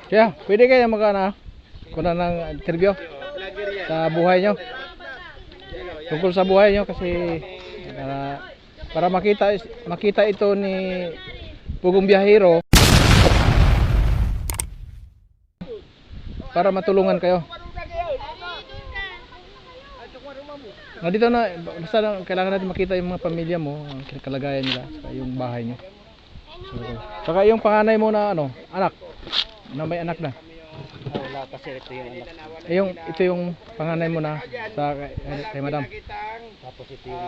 Kaya, pwede kayo magana kuna ng interview sa buhay nyo. Tungkol sa buhay nyo kasi para makita ito ni Pugong Biyahero para matulungan kayo. Dito na, basta kailangan natin makita yung mga pamilya mo, ang kalagayan nila, yung bahay nyo. Saka yung panganay mo na anak, na may anak na. Wala kasi ito yung anak. Ito yung panganay mo na sa kay madam. Tapos ito yung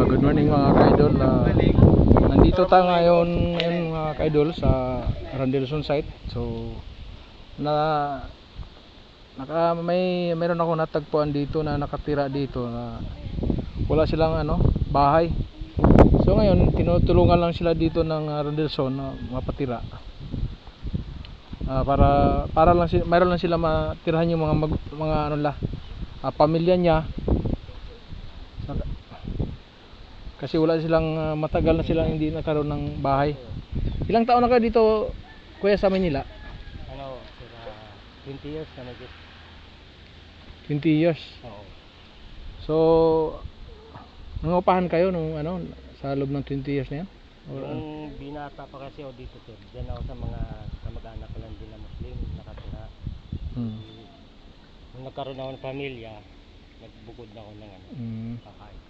good morning mga ka-idol. Nandito tayo ngayon mga ka-idol sa Randelson site. So mayroon ako natagpuan dito na nakatira dito na wala silang bahay. So ngayon tinutulungan lang sila dito ng Randelson na mapatira. Para lang mayroon lang sila matirahan yung mga pamilya niya. Kasi wala silang matagal na silang hindi nagkaroon ng bahay. Ilang taon na ka dito kuya sa Manila? 20 years na nagit. 20 years. Oo. So nangupahan kayo nung sa loob ng 20 years na yan? Yung binata pa kasi ako dito sir, diyan ako sa mga kamag-anak ko lang din na Muslim nakatira. Nung nagkaroon ako ng pamilya, nagbukod na ako ng kakain.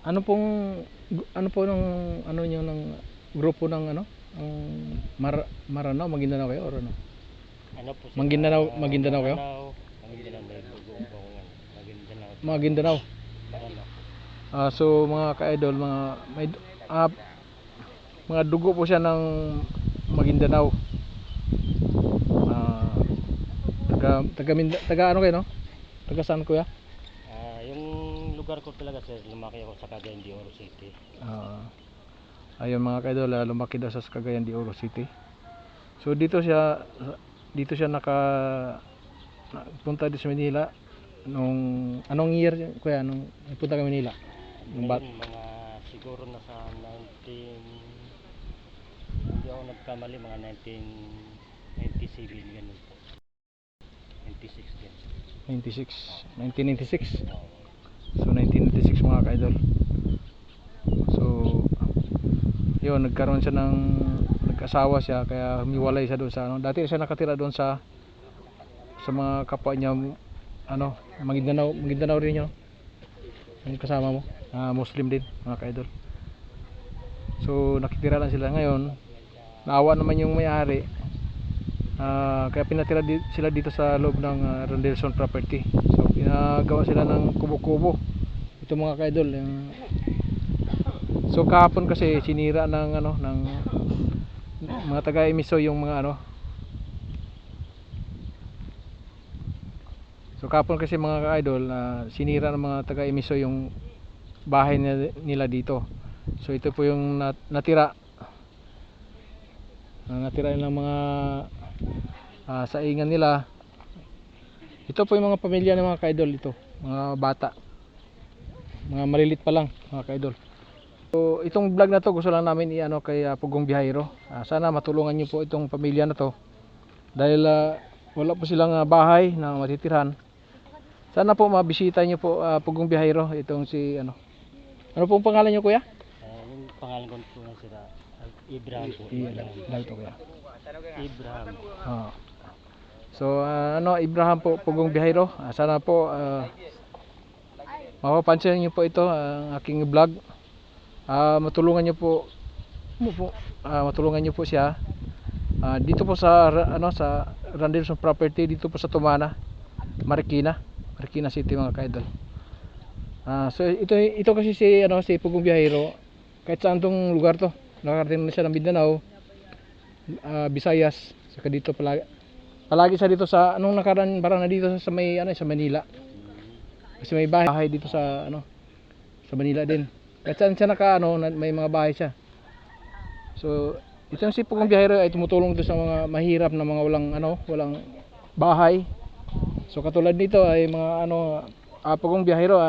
Ano po nyo ng grupo ng Maranao, Maguindanao kayo or ano? Ano po sir? Maguindanao kayo? Maguindanao. So mga ka-idol, mga dugo po siya ng Maguindanao. Taga ano kayo, no? Taga saan kuya? Yung lugar ko talaga sir, lumaki ako sa Cagayan de Oro City. Ayun mga ka-idol, lumaki daw sa Cagayan de Oro City. So dito siya punta dito sa Manila nung anong year kuya nung punta ka Manila? Mga siguro nasa hindi ako nagkamali, mga 1997 ganun po. 96 din. 1996. So 1996 mga ka-idol. So yun, nagkaroon siya nag-asawa siya kaya humiwalay siya doon sa dati siya nakatira doon sa mga kapwa niya Maguindanao rin yun. Yung kasama mo, Muslim din mga ka-idol. So nakitira lang sila ngayon. Naawa naman yung may-ari. Kaya pinatira sila dito sa loob ng Randelson property. So pinagawa sila ng kubo-kubo. Ito mga ka-idol. So kahapon kasi sinira ng mga taga-emiso yung mga So kahapon kasi mga ka-idol sinira ng mga taga-emiso yung bahay nila dito. So ito po yung natira ng mga saingan nila. Ito po yung mga pamilya ng mga ka-idol, ito mga bata, mga malilit pa lang mga ka-idol. So itong vlog na to gusto lang namin kay Pugong Biyahero. Sana matulungan nyo po itong pamilya na to dahil wala po silang bahay na matitirhan. Sana po mabisita nyo po Pugong Biyahero, itong si ano pong pangalan nyo kuya? Yung pangalan ko po na sila Ibrahim po. Ibrahim. So Ibrahim po Pugong Biyahero. Sana po mapapansin niyo po ito ang aking vlog. Matulungan niyo po siya dito po sa sa Randelson property dito po sa Tumana, Marikina City mga ka-idol. So ito kasi si Pugong Biyahero kahit saan tong lugar to. Nakarating na siya ng Mindanao, Visayas, saka dito palagi siya dito sa nakaraan parang na dito sa may sa Manila. Kasi may bahay dito sa sa Manila din. Kahit saan siya may mga bahay siya. So itong si Pugong Biyahero ay tumutulong dito sa mga mahirap na mga walang bahay. So katulad nito ay mga Pugong Biyahero,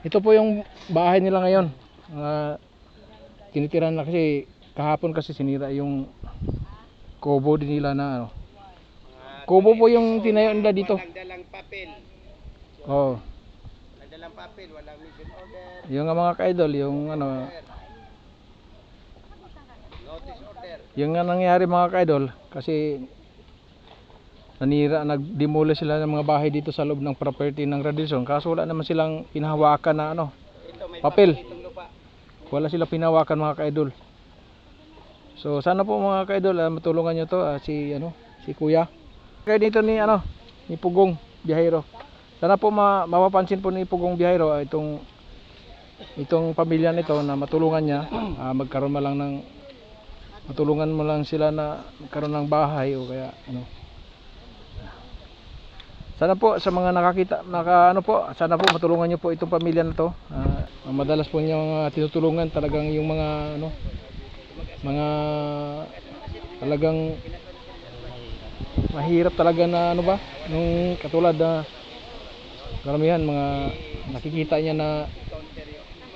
ito po yung bahay nila ngayon. Tinitirahan na kasi kahapon kasi sinira yung kubo din nila na ano. Kubo po yung tinayo nila dito. Walang dalang papel. Oh. Walang dalang papel, walang mission order, Yung nga mga ka-idol, yung ano, notice order. yung nga nangyari mga ka-idol kasi nag-demolish sila ng mga bahay dito sa loob ng property ng Radisson kaso wala naman silang pinahawakan na ano, Ito, may papel. itong lupa. Wala sila pinahawakan mga ka-idol. So sana po mga ka-idol, matulungan nyo to si Kuya. Kaya dito ni ni Pugong Biyahero. Sana po mapapansin po ni Pugong Biyahero itong pamilya nito na matulungan niya, magkaroon mo lang ng matulungan mo lang sila na magkaroon ng bahay o kaya sana po sa mga nakakita sana po matulungan niyo po itong pamilya na to. Madalas po niyo tinutulungan talagang yung mga mga talagang mahirap talaga na nung katulad na karamihan mga nakikita niya na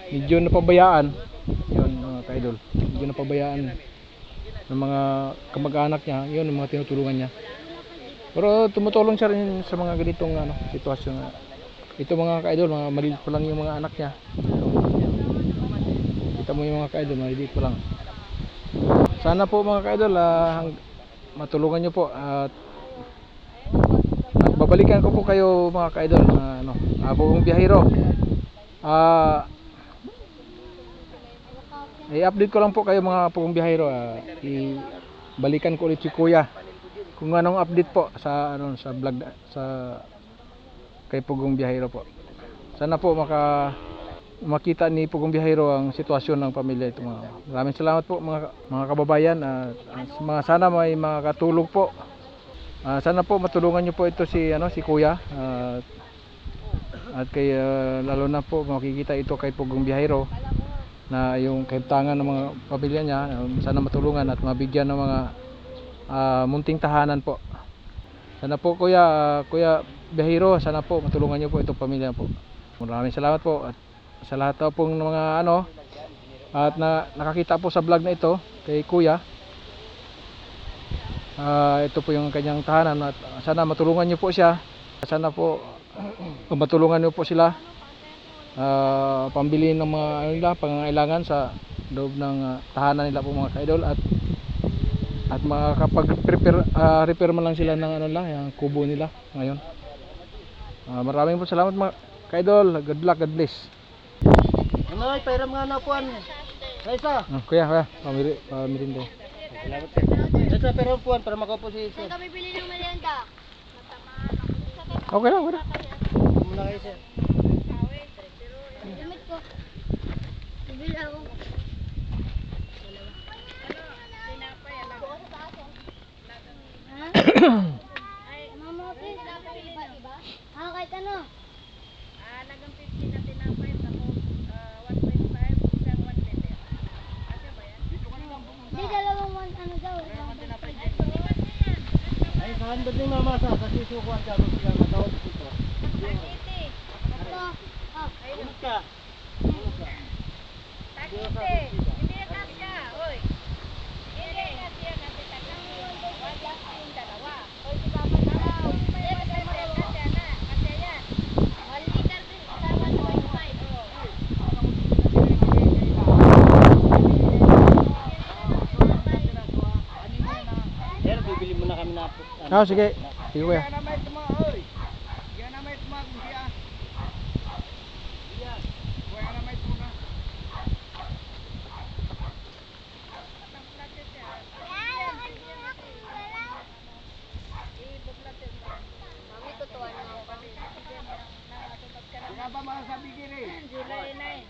medyo napabayaan yun mga ka-idol, medyo napabayaan ng mga kamag-anak niya, yun yung mga tinutulungan niya. Pero tumutulong siya rin sa mga ganitong sitwasyon. Ito mga ka-idol, mga maliit pa lang yung mga anak niya. Kita mo yung mga ka-idol, maliit pa lang. Sana po mga ka-idol, matulungan niyo po at babalikan ko po kayo mga ka-idol na Pugong Biyahero. I-update ko lang po kayo mga Pugong Biyahero. Balikan ko ulit si Kuya kung anong update po sa sa vlog sa kay Pugong Biyahero po. Sana po makita ni Pugong Biyahero ang sitwasyon ng pamilya ito mga. Maraming salamat po mga kababayan sana may makatulong po. Sana po matulungan niyo po ito si Kuya at kay lalo na po makikita ito kay Pugong Biyahero na yung kaibtangan ng mga pamilya niya, sana matulungan at mabigyan ng mga munting tahanan po. Sana po Kuya Biyahero, sana po matulungan niyo po itong pamilya po. Maraming salamat po at sa lahat po ng mga at nakakita po sa vlog na ito kay Kuya. Ito po yung kanyang tahanan at sana matulungan niyo po siya. Sana po matulungan niyo po sila pambili ng mga pangangailangan sa loob ng tahanan nila po mga ka-idol at makakapag-repair man lang sila ng yung kubo nila ngayon. Maraming po salamat mga ka-idol. Good luck, God bless. Ay, pairam nga na puan. Raisa. Kuya, pamirin daw. Salamat sir. Raisa, pairam puan para makaupo si sir. Saan kami bili ng merienda? Okay lang. Muna kayo sir. Damit ko. Bibili ako. Ha? Mama, please. Iba? Kahit ano? Nagang 50 na tinapay, tapos 1.5, isang 1 liter. Kasya ba yan? Di, dalawang ano daw. Ay, saan ba din mamasa? Kasi sukuan ka kung sila matawag dito. Ito. Ulit ka. Takite! Hindi na kasya! Oy! Hindi kasya kasi takite. Wala yung dalawa. Oy, di ba matalaw? Hindi kasya na. Kasya yan. 1 liter din. Isang 1.5. Sir, bibili muna kami na po. Sige Kuya. Yan na may tumaoy. Yan na may tumagong siya. Yan. Yan na may tuna. Mami, tutuan mo ako. Kaya ba masasabi kiri? July 9.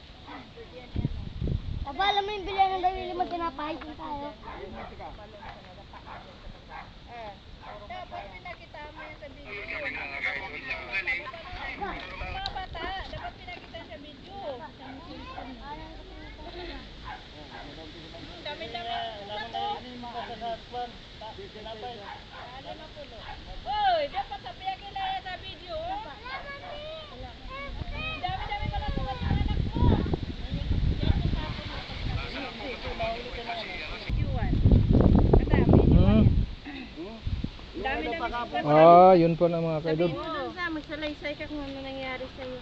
Aba, alam mo yung bilihan ng dalili mo tinapay. Kung tayo. Dapat pinakita mo yan sa video. Mga bata, dapat pinakita sa video. Dami-dami. Hoy, dapat sabihan kila yan sa video. Dami-dami pala tumat ng anak mo. Q1. Kadami. Yun po na mga kaidol. Sabihin mo dun sa, magsalaysay ka kung ano nangyari sa'yo.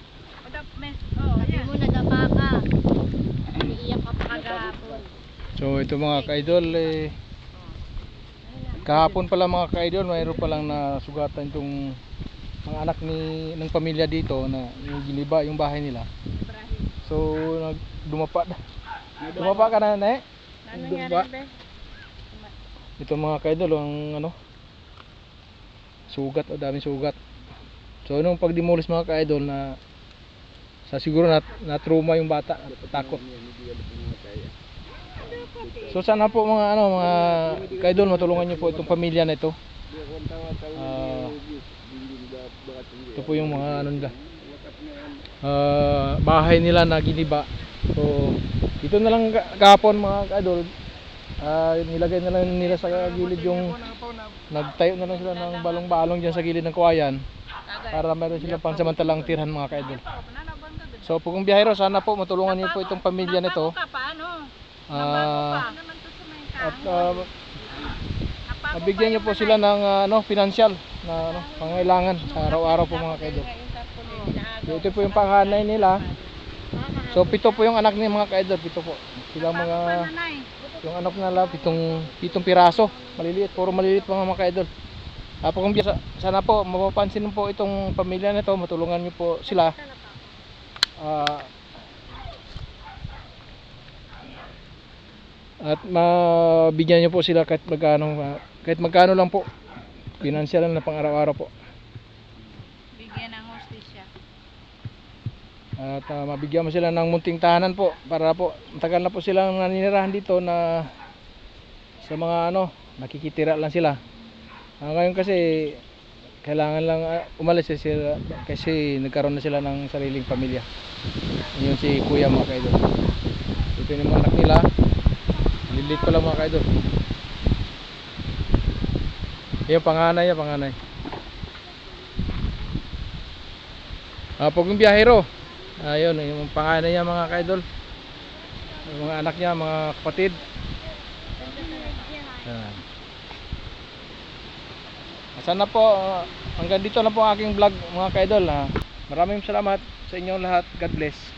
Sabi mo nadapa ka. Iniiyak ka pa kagahapon. So ito mga kaidol kahapon pala mga kaidol, mayroon pa lang na sugatan itong mga anak ng pamilya dito na yung giniba yung bahay nila. So dumapa ka na Ano nangyari, Diba? be? Ito mga kaidol ang sugat, daming sugat. So nung pag-demolish mga kaidol na siguro na trauma yung bata, takot. So sana po mga mga kaidol matulungan niyo po itong pamilya na ito. Ito po yung mga nila. Bahay nila na giniba. So dito na lang kahapon mga kaidol. Nilagay na lang nila sa gilid yung nagtayo na lang sila ng balong-balong diyan sa gilid ng kawayan para meron silang pansamantalang tirhan mga kaidol. So po kung biyahero, sana po matulungan niyo po itong pamilya nito. At mabigyan niyo po sila ng financial na pangailangan sa araw-araw po mga kaidol. So, ito po yung panganay nila. So 7 po yung anak ni mga kaidol, 7 po. Silang mga yung anak nila 7 piraso, maliliit, puro maliliit mga kaidol. Tapos kung sana po mapapansin po itong pamilya nito, matulungan niyo po sila. At mabigyan niyo po sila kahit magkano lang po, financial na pang araw-araw po. Bigyan ng hostisya. At mabigyan mo sila ng munting tahanan po para po matagal na po silang naninirahan dito na sa mga nakikitira lang sila. Ngayon kasi kailangan lang umalis sila kasi nagkaroon na sila ng sariling pamilya. Yun si kuya mga kaidol. Ito yung mga anak nila. Lilit pa lang mga kaidol. Yung panganay. Pag yung biyahero, ayun yung panganay niya mga kaidol. Yung mga anak niya, mga kapatid. Sana po hanggang dito na po ang aking vlog mga kaidol. Maraming salamat sa inyong lahat. God bless.